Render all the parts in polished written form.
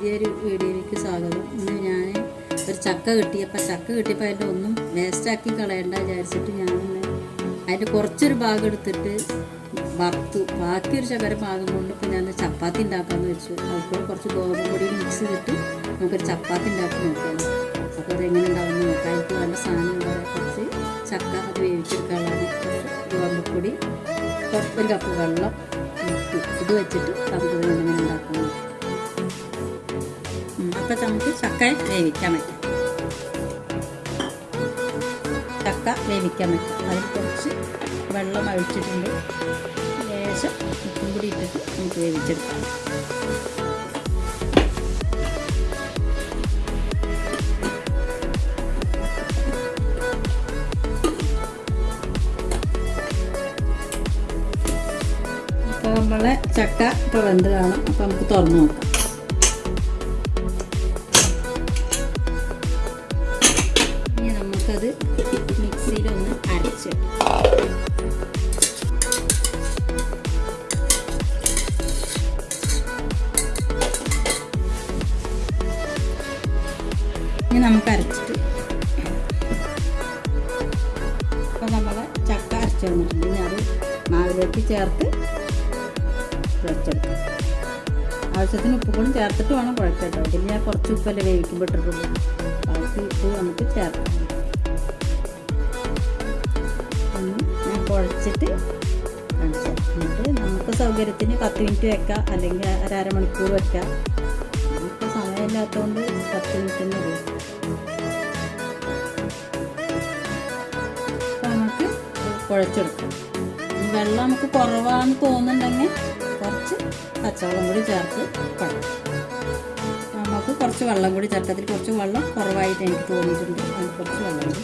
പുതിയൊരു വീഡിയോയിലേക്ക് സ്വാഗതം. ഇന്ന് ഞാൻ ഒരു ചക്ക കിട്ടിയപ്പോൾ അതിൻ്റെ ഒന്നും വേസ്റ്റാക്കി കളയണ്ട വിചാരിച്ചിട്ട് ഞാൻ അതിൻ്റെ കുറച്ചൊരു ഭാഗം എടുത്തിട്ട് വറുത്തു. ബാക്കിയൊരു ശകലം ഭാഗം കൊണ്ട് ഇപ്പോൾ ഞാൻ ചപ്പാത്തി ഉണ്ടാക്കാമെന്ന് വെച്ചു. അതുപോലെ കുറച്ച് ഗോതമ്പ് പൊടി മിക്സ് ചെയ്തിട്ട് നമുക്കൊരു ചപ്പാത്തി ഉണ്ടാക്കി നോക്കാം. അപ്പോൾ അതെങ്ങനെ ഉണ്ടാവുമെന്ന് നോക്കാം. അതിലേക്ക് വേണ്ട സാധനം ഉണ്ടാകും. കുറച്ച് ചക്ക അത് വേവിച്ചെടുക്കാനുള്ളതാണ്. ഗോതമ്പ് പൊടി, ഒരു കപ്പ് വെള്ളം, ഇത് വെച്ചിട്ട് നമുക്ക് എങ്ങനെ ഉണ്ടാക്കണം. അപ്പം നമുക്ക് ചക്ക വേവിക്കാൻ പറ്റും. അതിൽ കുറച്ച് വെള്ളം ഒഴിച്ചിട്ടുണ്ട്. ലേശം ഉപ്പും കൂടി ഇട്ടിട്ട് നമുക്ക് വേവിച്ചെടുക്കാം. അപ്പോൾ നമ്മളെ ചക്ക ഇപ്പോൾ വെന്ത് കാണും. അപ്പോൾ നമുക്ക് തുറന്ന് നോക്കാം. ഇനി നമുക്കത് മിക്സിയിലൊന്ന് അരച്ച് നമുക്ക് അരച്ചിട്ട് അപ്പോൾ നമ്മളെ ചക്ക അരച്ച് വന്നിട്ടുണ്ട്. ഇനി അത് മാവിലേക്ക് ചേർത്ത് കുഴച്ചെടുക്കാം. ആവശ്യത്തിന് ഉപ്പ് കൂടി ചേർത്തിട്ട് വേണം കുഴച്ചെടുക്കാം. ഇതിൽ ഞാൻ കുറച്ച് ഉപ്പല്ലേ വേവിക്കുമ്പോൾ ഇട്ടിട്ടുള്ളൂ. ബാക്കി ഉപ്പ് നമുക്ക് ചേർക്കാം. ഞാൻ കുഴച്ചിട്ട് കാണിച്ചു. എന്നിട്ട് നമുക്ക് സൗകര്യത്തിന് 10 മിനിറ്റ് വെക്കാം, അല്ലെങ്കിൽ അരമണിക്കൂർ വെക്കാം. നമുക്ക് സമയമില്ലാത്തതുകൊണ്ട് 10 മിനിറ്റ് തന്നെ ഉപയോഗിക്കാം. അപ്പോൾ നമുക്ക് കുഴച്ചെടുക്കാം. വെള്ളം നമുക്ക് കുറവാണെന്ന് തോന്നുന്നുണ്ടെങ്കിൽ കുറച്ച് പച്ചവെള്ളം കൂടി ചേർത്ത് കുഴക്കും. നമുക്ക് കുറച്ച് വെള്ളം കൂടി ചേർത്ത്, അതിൽ കുറച്ച് വെള്ളം കുറവായിട്ട് എനിക്ക് തോന്നിയിട്ടുണ്ട്. അതിൽ കുറച്ച് വെള്ളം കൂടി.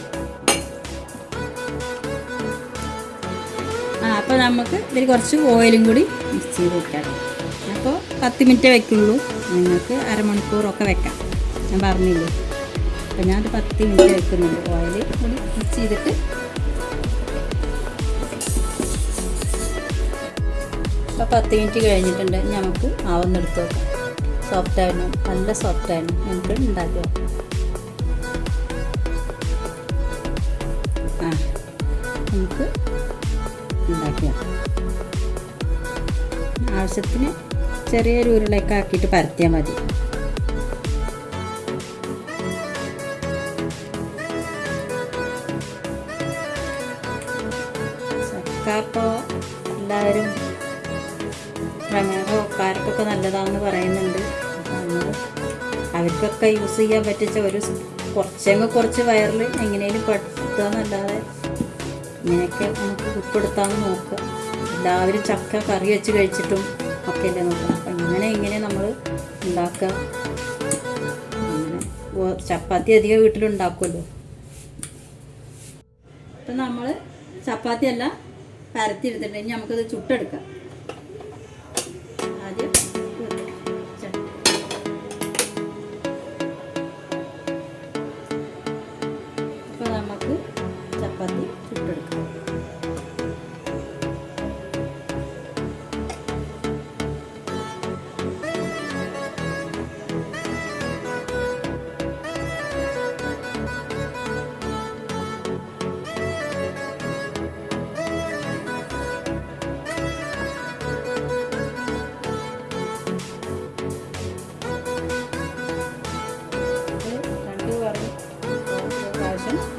അപ്പോൾ നമുക്ക് ഇതിൽ കുറച്ച് ഓയിലും കൂടി മിക്സ് ചെയ്ത് വെക്കാം. അപ്പോൾ 10 മിനിറ്റേ വെക്കുള്ളൂ. നിങ്ങൾക്ക് അരമണിക്കൂറൊക്കെ വെക്കാം. ഞാൻ പറഞ്ഞില്ലേ. അപ്പോൾ ഞാനത് 10 മിനിറ്റ് വെക്കുന്നുണ്ട്. ഓയിൽ കൂടി മിക്സ് ചെയ്തിട്ട് അപ്പോൾ 10 മിനിറ്റ് കഴിഞ്ഞിട്ടുണ്ട്. നമുക്ക് ആവുന്നെടുത്ത് നോക്കാം. സോഫ്റ്റായിരുന്നു, നല്ല സോഫ്റ്റായിരുന്നു. നമുക്ക് ഉണ്ടാക്കി നോക്കാം. നമുക്ക് ഉണ്ടാക്കി നോക്കാം. ആവശ്യത്തിന് ചെറിയൊരു ഉരുളയൊക്കെ ആക്കിയിട്ട് പരത്തിയാൽ മതി. ചക്ക ഇപ്പോൾ എല്ലാവരും പ്രമേഹക്കാർക്കൊക്കെ നല്ലതാണെന്ന് പറയുന്നുണ്ട്. അവർക്കൊക്കെ യൂസ് ചെയ്യാൻ പറ്റിച്ച കുറച്ച് വയറിൽ എങ്ങനെയും പെടുത്തുക എന്നല്ലാതെ ഇങ്ങനെയൊക്കെ നമുക്ക് ഉപ്പെടുത്താമെന്ന് നോക്കുക. എല്ലാവരും ചക്ക കറി വെച്ച് കഴിച്ചിട്ടും ഒക്കെ അല്ലേ നോക്കുക. അപ്പം ഇങ്ങനെ നമ്മൾ ഉണ്ടാക്കുക. അങ്ങനെ ചപ്പാത്തി അധികം വീട്ടിലുണ്ടാക്കുമല്ലോ. അപ്പം നമ്മൾ ചപ്പാത്തി എല്ലാം പരത്തി എടുത്തിട്ടുണ്ടെങ്കിൽ നമുക്കത് ചുട്ടെടുക്കാം. ആദ്യം അപ്പോൾ നമുക്ക് ചപ്പാത്തി ചുട്ടെടുക്കാം.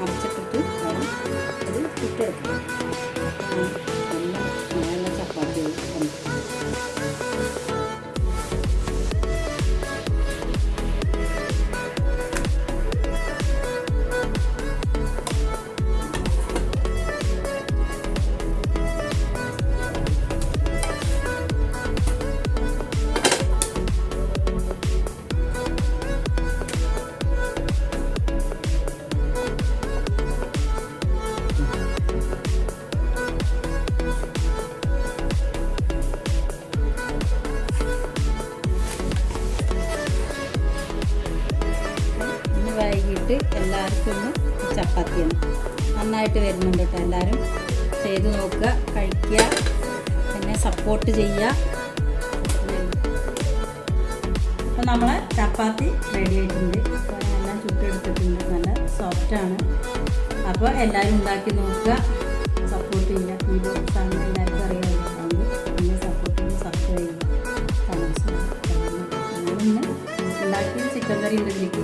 അരച്ചിട്ടിട്ട് അത് ചുട്ടെടുക്കാം. നല്ല ചപ്പാത്തി വൈകിട്ട് എല്ലാവർക്കും ഒന്ന് ചപ്പാത്തിയാണ്. നന്നായിട്ട് വരുന്നുണ്ട് കേട്ടോ. എല്ലാവരും ചെയ്ത് നോക്കുക, കഴിക്കുക, പിന്നെ സപ്പോർട്ട് ചെയ്യുക. അപ്പോൾ നമ്മളെ ചപ്പാത്തി റെഡി ആയിട്ടുണ്ട്. അപ്പോൾ എല്ലാം ചുട്ടെടുത്തിട്ടുണ്ട്, നല്ല സോഫ്റ്റാണ്. അപ്പോൾ എല്ലാവരും ഉണ്ടാക്കി നോക്കുക, സപ്പോർട്ട് ചെയ്യുക. വീഡിയോ കാണുന്ന എല്ലാവർക്കും അറിയാമല്ലോ, അതുകൊണ്ട് നിങ്ങൾ സപ്പോർട്ട് ചെയ്യുക, സബ്സ്ക്രൈബ് ചെയ്യുക, താമസം. ഉണ്ടാക്കിയ ചിക്കൻ കറി ഉണ്ട് ഇതിലേക്ക്.